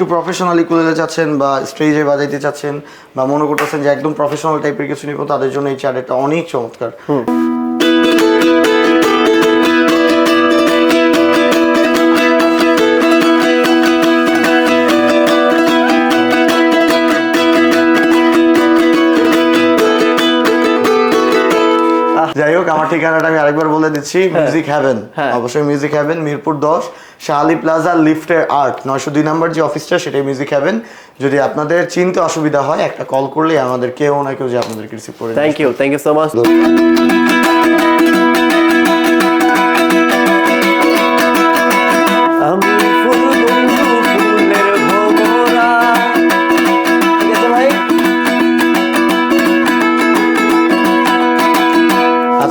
একটু প্রফেশনালি কুলেলে চাচ্ছেন বা স্টেজে বাজাইতে চাচ্ছেন বা মনে করতেছেন যে একদম প্রফেশনাল টাইপের কিছু নিব, তাদের জন্য এই চেয়ারটা অনেক চমৎকার। যাই হোক, আমার ঠিকানাটা আমি আরেকবার বলে দিচ্ছি, মিউজিক হ্যাভেন। অবশ্যই music heaven, Mirpur 10, Shahali plaza, লিফটের 8, 902 নাম্বার যে অফিসটা, সেটাই মিউজিক হ্যাভেন। যদি আপনাদের চিনতে অসুবিধা হয়, একটা কল করলে আমাদের কেউ না কেউ যে আপনাদেরকে রিসিভ করে। Thank you so much.